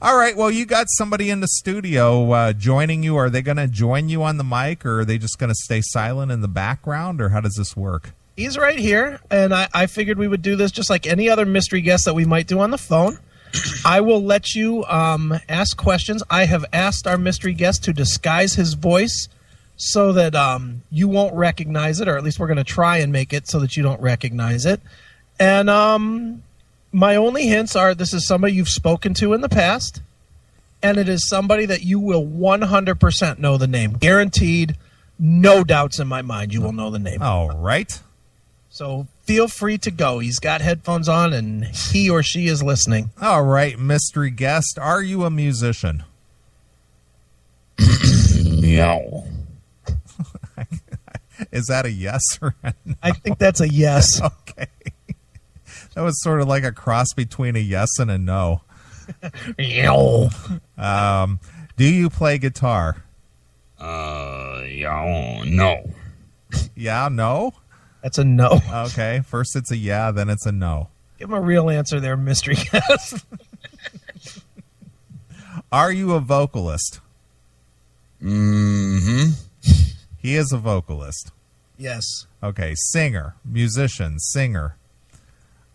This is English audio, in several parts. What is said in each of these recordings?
All right. Well, you got somebody in the studio joining you. Are they going to join you on the mic, or are they just going to stay silent in the background, or how does this work? He's right here, and I figured we would do this just like any other mystery guest that we might do on the phone. I will let you ask questions. I have asked our mystery guest to disguise his voice so that you won't recognize it, or at least we're going to try and make it so that you don't recognize it. And my only hints are this is somebody you've spoken to in the past, and it is somebody that you will 100% know the name. Guaranteed, no doubts in my mind you will know the name. All right. So feel free to go. He's got headphones on, and he or she is listening. All right, mystery guest, are you a musician? No. Is that a yes or a no? I think that's a yes. Okay. That was sort of like a cross between a yes and a no. Do you play guitar? Yeah, no. Yeah, no? That's a no. Okay. First it's a yeah, then it's a no. Give him a real answer there, mystery guest. Are you a vocalist? Mm-hmm. He is a vocalist. Yes. Okay. Singer, musician, singer.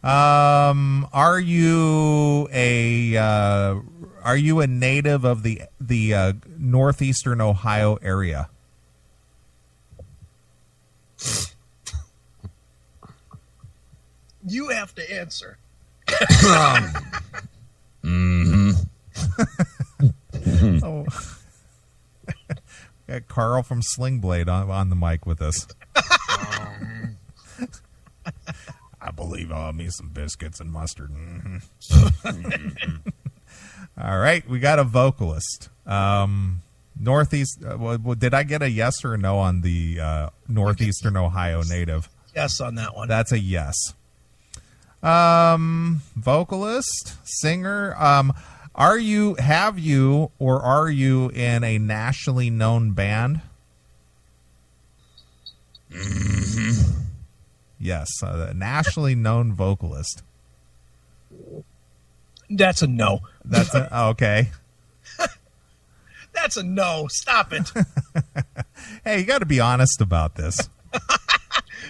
Are you a native of the northeastern Ohio area? You have to answer. Mm-hmm. Oh. Got Carl from Sling on the mic with us. I believe I'll have me some biscuits and mustard. Mm-hmm. Mm-hmm. All right, we got a vocalist. Northeast. Did I get a yes or a no on the northeastern Ohio native? Yes on that one. That's a yes. Vocalist, singer. Are you in a nationally known band? Mm-hmm. Yes, a nationally known vocalist. That's a no. That's okay. That's a no. Stop it. Hey, you got to be honest about this.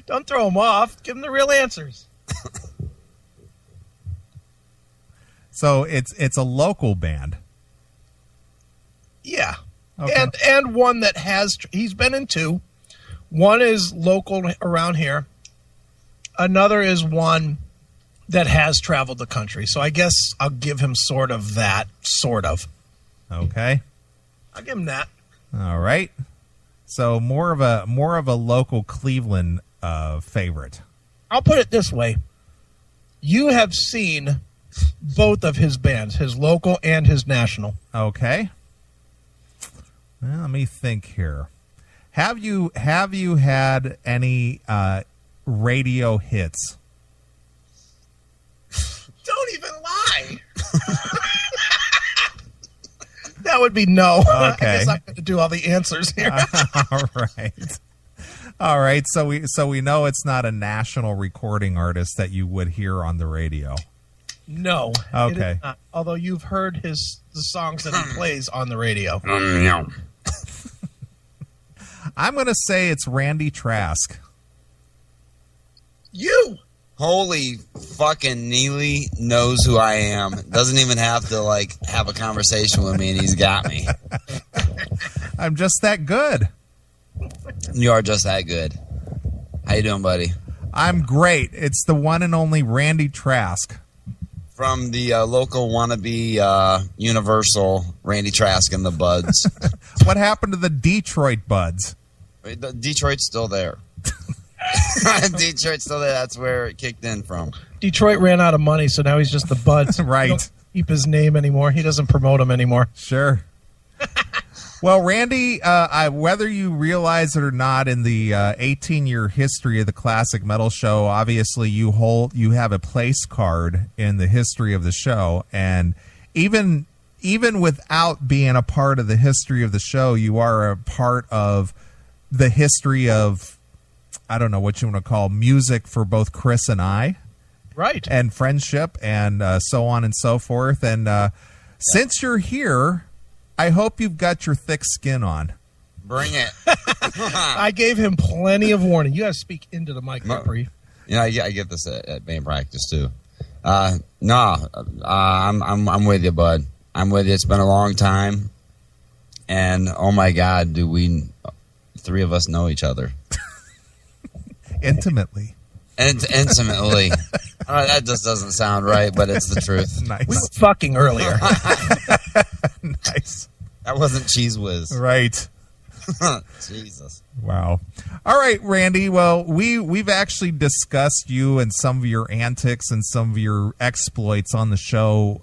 Don't throw him off. Give him the real answers. So it's a local band. Yeah. Okay. And one that he's been in two. One is local around here. Another is one that has traveled the country. So I guess I'll give him sort of that. Sort of. Okay. I'll give him that. All right. So more of a local Cleveland favorite. I'll put it this way. You have seen both of his bands, his local and his national. Okay. Well, let me think here. Have you had any radio hits? Don't even lie. That would be no. Okay. I guess I'm going to do all the answers here. All right. So we know it's not a national recording artist that you would hear on the radio. No. Okay. It is not, although you've heard the songs that he plays on the radio. No. I'm going to say it's Randy Trask. You. Holy fucking Neeley knows who I am. Doesn't even have to have a conversation with me, and he's got me. I'm just that good. You are just that good. How you doing, buddy? I'm great. It's the one and only Randy Trask. From the local wannabe Universal, Randy Trask and the Buds. What happened to the Detroit Buds? Detroit's still there. Detroit's still there. That's where it kicked in from. Detroit ran out of money, so now he's just the Buds. Right. He don't keep his name anymore. He doesn't promote him anymore. Sure. Well, Randy, whether you realize it or not, in the 18-year history of the Classic Metal Show, obviously you have a place card in the history of the show, and even without being a part of the history of the show, you are a part of the history of, I don't know what you want to call, music for both Chris and I. Right. And friendship and so on and so forth. And Since you're here, I hope you've got your thick skin on. Bring it. I gave him plenty of warning. You got to speak into the mic, Capri. I get this at band practice too. I'm with you, bud. I'm with you. It's been a long time, and oh my God, do we three of us know each other Intimately. Intimately. That just doesn't sound right, but it's the truth. Nice. We were fucking earlier. Nice. That wasn't Cheese Whiz. Right. Jesus. Wow. All right, Randy. Well, we've actually discussed you and some of your antics and some of your exploits on the show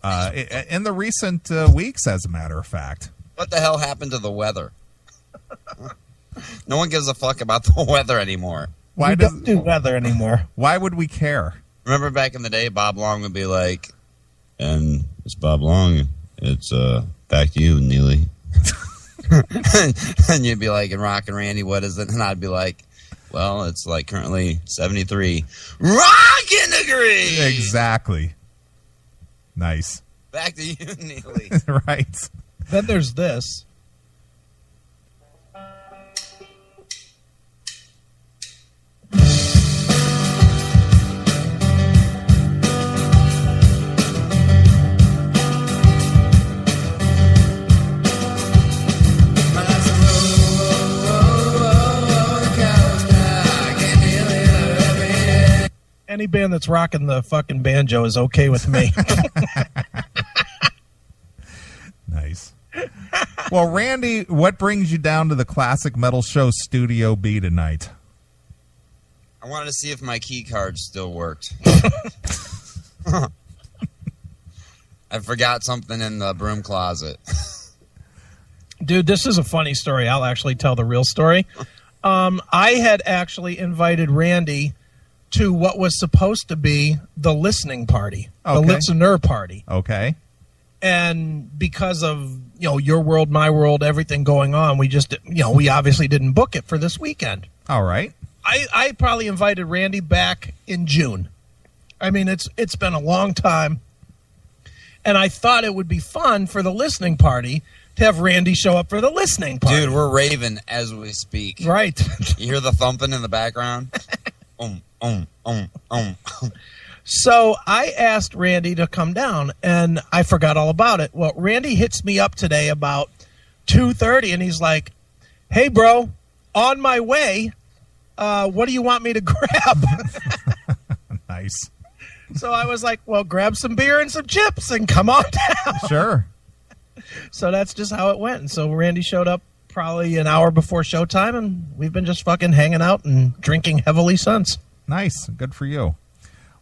in the recent weeks, as a matter of fact. What the hell happened to the weather? No one gives a fuck about the weather anymore. We don't do weather anymore. Why would we care? Remember back in the day, Bob Long would be like, and it's Bob Long. It's back to you, Neeley. And you'd be like, and Rock and Randy, what is it? And I'd be like, well, it's like currently 73. Rockin' degree! Exactly. Nice. Back to you, Neeley. Right. Then there's this. Any band that's rocking the fucking banjo is okay with me. Nice. Well, Randy, what brings you down to the Classic Metal Show Studio B tonight? I wanted to see if my key card still worked. I forgot something in the broom closet. Dude, this is a funny story. I'll actually tell the real story. I had actually invited Randy to what was supposed to be the listening party, the listener party. Okay. And because of, your world, my world, everything going on, we just, we obviously didn't book it for this weekend. All right. I probably invited Randy back in June. I mean, it's been a long time. And I thought it would be fun for the listening party to have Randy show up for the listening party. Dude, we're raving as we speak. Right. You hear the thumping in the background? So I asked Randy to come down, and I forgot all about it. Well, Randy hits me up today about 2:30, and he's like, hey, bro, on my way. What do you want me to grab? Nice. So I was like, well, grab some beer and some chips and come on down. Sure. So that's just how it went. And so Randy showed up probably an hour before showtime, and we've been just fucking hanging out and drinking heavily since. Nice. Good for you.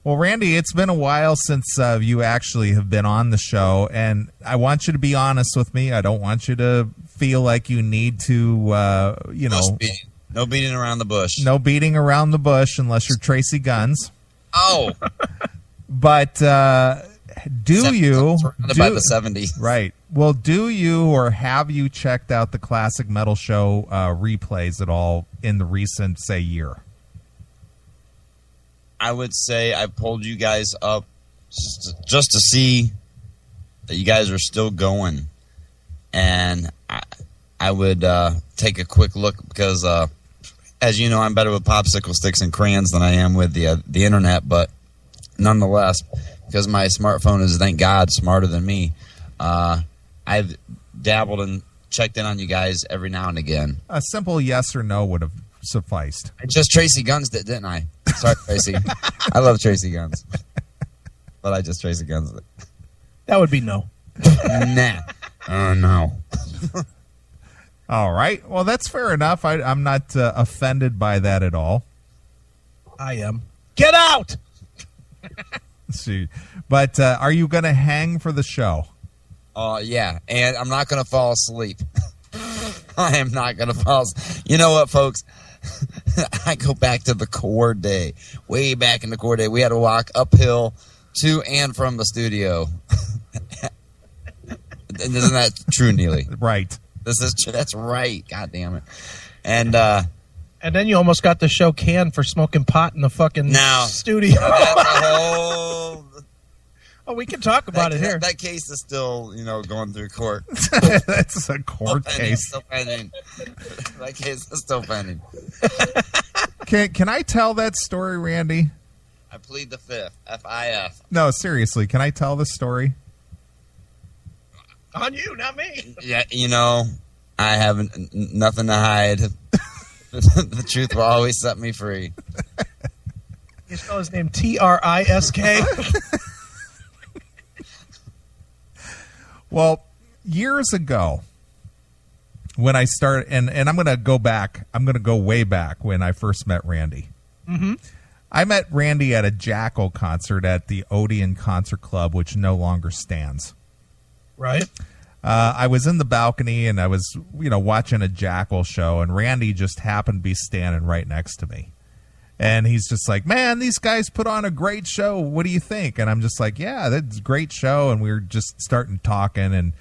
Well, Randy, it's been a while since you actually have been on the show, and I want you to be honest with me. I don't want you to feel like you need to, No beating around the bush. No beating around the bush unless you're Tracy Guns. Oh. But do you... By the 70s. Right. Well, do you or have you checked out the Classic Metal Show replays at all in the recent, say, year? I would say I pulled you guys up just to see that you guys are still going. And I would take a quick look because, as you know, I'm better with popsicle sticks and crayons than I am with the internet. But nonetheless, because my smartphone is, thank God, smarter than me, I've dabbled and checked in on you guys every now and again. A simple yes or no would have sufficed. I just Tracy Guns did, didn't I? Sorry, Tracy. I love Tracy Guns. But I just Tracy Guns it. That would be no. Nah. Oh, no. All right. Well, that's fair enough. I'm not offended by that at all. I am. Get out! See, but are you going to hang for the show? Yeah, and I'm not going to fall asleep. I am not going to fall asleep. You know what, folks? I go back to the core day. Way back in the core day. We had to walk uphill to and from the studio. Isn't that true, Neeley? Right. That's right. God damn it. And then you almost got the show canned for smoking pot in the fucking studio. That's a whole... Oh, we can talk about it here. That case is still, going through court. That's a court case. Still pending. That case is still pending. Can I tell that story, Randy? I plead the fifth. F-I-F. No, seriously, can I tell the story? On you, not me. Yeah, I have nothing to hide. The truth will always set me free. You spell his name T-R-I-S-K? Well, years ago, when I started, and I'm going to go back, I'm going to go way back when I first met Randy. Mm-hmm. I met Randy at a Jackal concert at the Odeon Concert Club, which no longer stands. Right. I was in the balcony, and I was, watching a Jackal show, and Randy just happened to be standing right next to me. And he's just like, man, these guys put on a great show. What do you think? And I'm just like, yeah, that's a great show. And we were just starting talking. And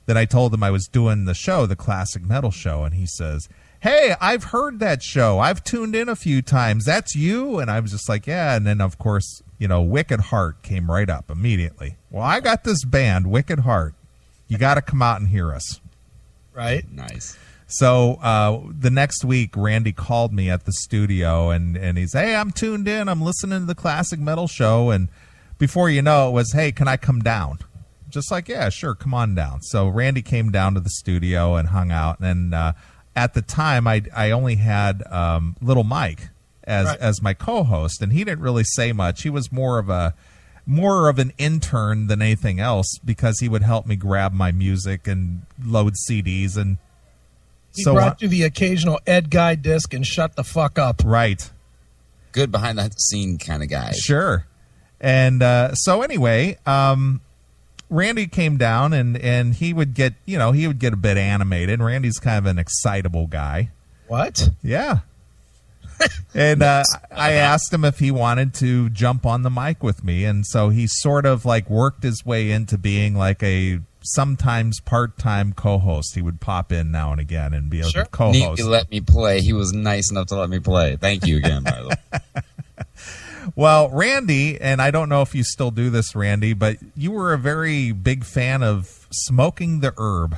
then I told him I was doing the show, the Classic Metal Show. And he says, hey, I've heard that show. I've tuned in a few times. That's you? And I was just like, yeah. And then, of course, Wicked Heart came right up immediately. Well, I got this band, Wicked Heart. You got to come out and hear us. Right. Nice. So the next week, Randy called me at the studio, and he's, hey, I'm tuned in. I'm listening to the Classic Metal Show. And before you know it was, hey, can I come down? Just like, yeah, sure, come on down. So Randy came down to the studio and hung out. And at the time, I only had Little Mike as my co-host, and he didn't really say much. He was more of an intern than anything else, because he would help me grab my music and load CDs. And he brought you the occasional Ed Guy disc and shut the fuck up. Right. Good behind the scene kind of guy. Sure. And so anyway, Randy came down, and he would get a bit animated. Randy's kind of an excitable guy. What? Yeah. And I asked him if he wanted to jump on the mic with me, and so he sort of like worked his way into being like a sometimes part-time co-host. He would pop in now and again and be able to co-host. Neeley let me play. He was nice enough to let me play. Thank you again, by the way. Well, Randy, and I don't know if you still do this, Randy, but you were a very big fan of smoking the herb.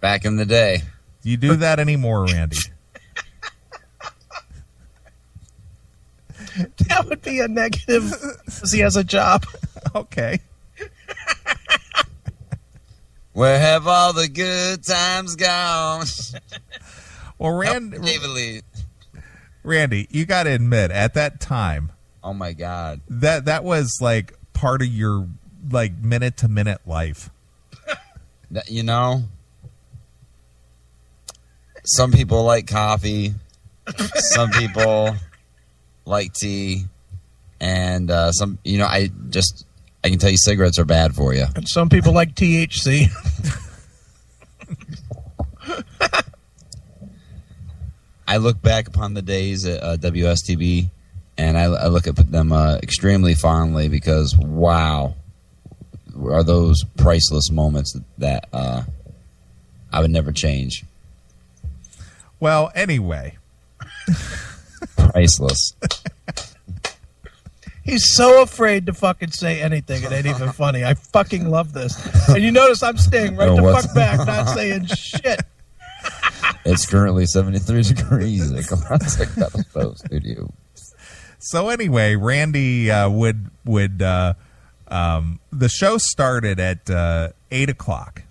Back in the day. Do you do that anymore, Randy? That would be a negative, because he has a job. Okay. Where have all the good times gone? Well, Randy, you got to admit, at that time, oh my God, that was like part of your like minute to minute life. Some people like coffee, some people like tea, and I can tell you cigarettes are bad for you. And some people like THC. I look back upon the days at WSTV, and I look at them extremely fondly, because, wow, are those priceless moments that I would never change. Well, anyway. Priceless. He's so afraid to fucking say anything. It ain't even funny. I fucking love this. And you notice I'm staying right the fuck back, not saying shit. It's currently 73 degrees at Classic Metal Show Studio. So anyway, Randy the show started at 8 o'clock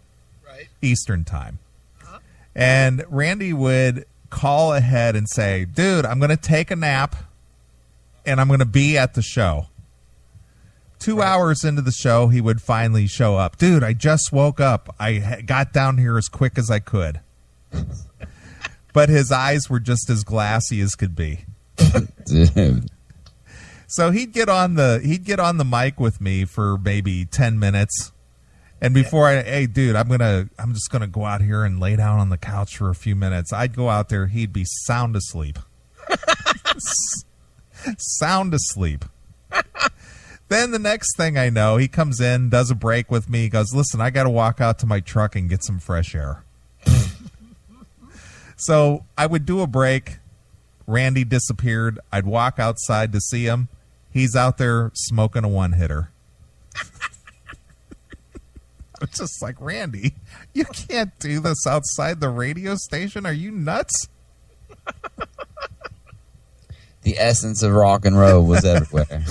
Eastern time. Uh-huh. And Randy would call ahead and say, dude, I'm going to take a nap, and I'm going to be at the show. 2 hours into the show, he would finally show up. Dude, I just woke up. I got down here as quick as I could. But his eyes were just as glassy as could be. Dude. So he'd get on the mic with me for maybe 10 minutes. And before hey dude, I'm just gonna go out here and lay down on the couch for a few minutes. I'd go out there, he'd be sound asleep. Sound asleep. Then the next thing I know, he comes in, does a break with me, goes, listen, I gotta walk out to my truck and get some fresh air. So I would do a break. Randy disappeared. I'd walk outside to see him. He's out there smoking a one-hitter. It's just like, Randy, you can't do this outside the radio station. Are you nuts? The essence of rock and roll was everywhere.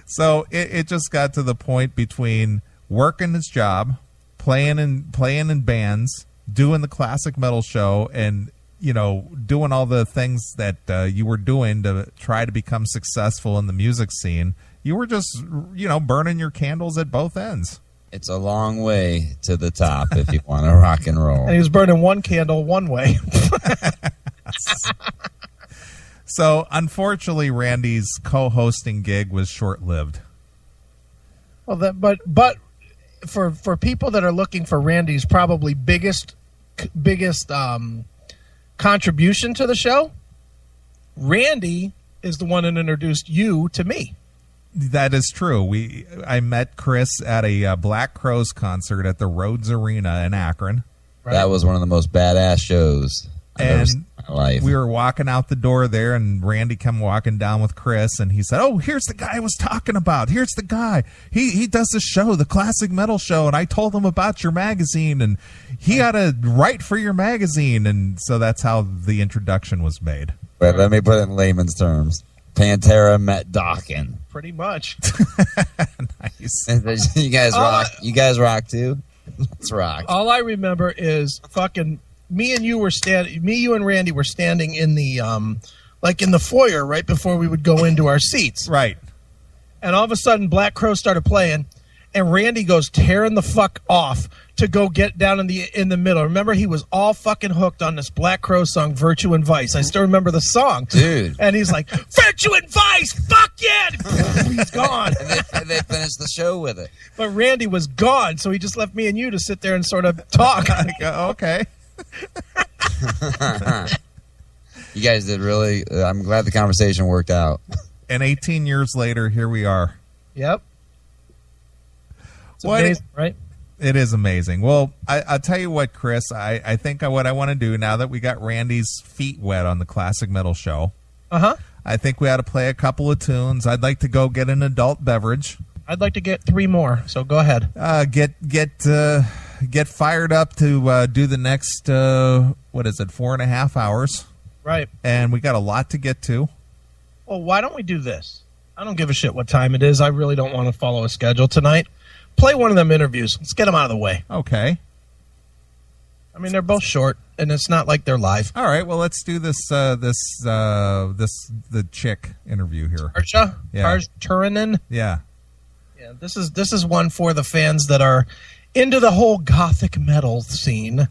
So it just got to the point between working his job, playing in bands, doing the classic metal show, and doing all the things that you were doing to try to become successful in the music scene. You were just burning your candles at both ends. It's a long way to the top if you want to rock and roll. And he was burning one candle one way. So, unfortunately, Randy's co-hosting gig was short-lived. Well, but for people that are looking for Randy's probably biggest contribution to the show, Randy is the one that introduced you to me. That is true. I met Chris at a Black Crowes concert at the Rhodes Arena in Akron. Right. That was one of the most badass shows I've ever seen in my life. We were walking out the door there, and Randy come walking down with Chris, and he said, "Oh, here's the guy I was talking about. Here's the guy. He does the show, the Classic Metal Show, and I told him about your magazine, and he ought to write for your magazine." And so that's how the introduction was made. Wait, let me put it in layman's terms. Pantera met Dokken. Pretty much. Nice. You guys rock. You guys rock too. Let's rock. All I remember is fucking me, you and Randy were standing in the like in the foyer right before we would go into our seats. Right. And all of a sudden Black Crow started playing, and Randy goes tearing the fuck off to go get down in the middle. Remember, he was all fucking hooked on this Black Crow song, Virtue and Vice. I still remember the song. Dude. And he's like, Virtue and Vice, fuck yeah! He's gone. And they finished the show with it. But Randy was gone, so he just left me and you to sit there and sort of talk. Okay. You guys did really. I'm glad the conversation worked out. And 18 years later, here we are. Yep. It's amazing, right? It is amazing. Well, I'll tell you what, Chris, I think what I want to do now that we got Randy's feet wet on the Classic Metal Show, I think we ought to play a couple of tunes. I'd like to go get an adult beverage. I'd like to get 3 more, so go ahead. Get fired up to do the next, 4.5 hours. Right. And we got a lot to get to. Well, why don't we do this? I don't give a shit what time it is. I really don't want to follow a schedule tonight. Play one of them interviews. Let's get them out of the way. Okay. I mean, they're both short, and it's not like they're live. All right. Well, let's do the chick interview here. Tarja? Yeah. Tarja Turunen? Yeah. Yeah. This is one for the fans that are into the whole gothic metal scene.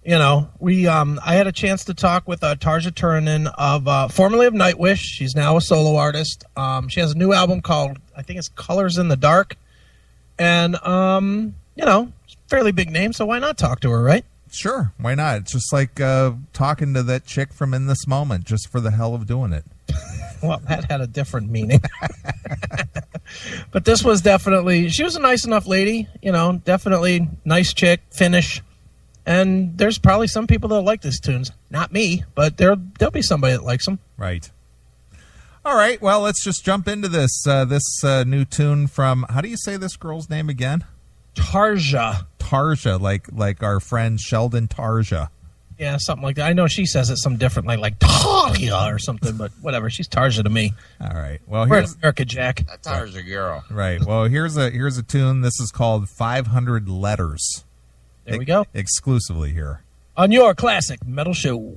I had a chance to talk with Tarja Turunen of formerly of Nightwish. She's now a solo artist. She has a new album called, I think it's Colors in the Dark. And, fairly big name, so why not talk to her, right? Sure, why not? It's just like talking to that chick from In This Moment, just for the hell of doing it. Well, that had a different meaning. But this was she was a nice enough lady, definitely nice chick, Finnish. And there's probably some people that like these tunes. Not me, but there'll be somebody that likes them. Right. All right, well, let's just jump into this new tune from, how do you say this girl's name again? Tarja. Tarja, like our friend Sheldon Tarja. Yeah, something like that. I know she says it some differently, like Tarja or something, but whatever. She's Tarja to me. All right. Well, we're in America, Jack. That Tarja girl. Right. Well, here's a tune. This is called 500 Letters. There we go. Exclusively here on your Classic Metal Show.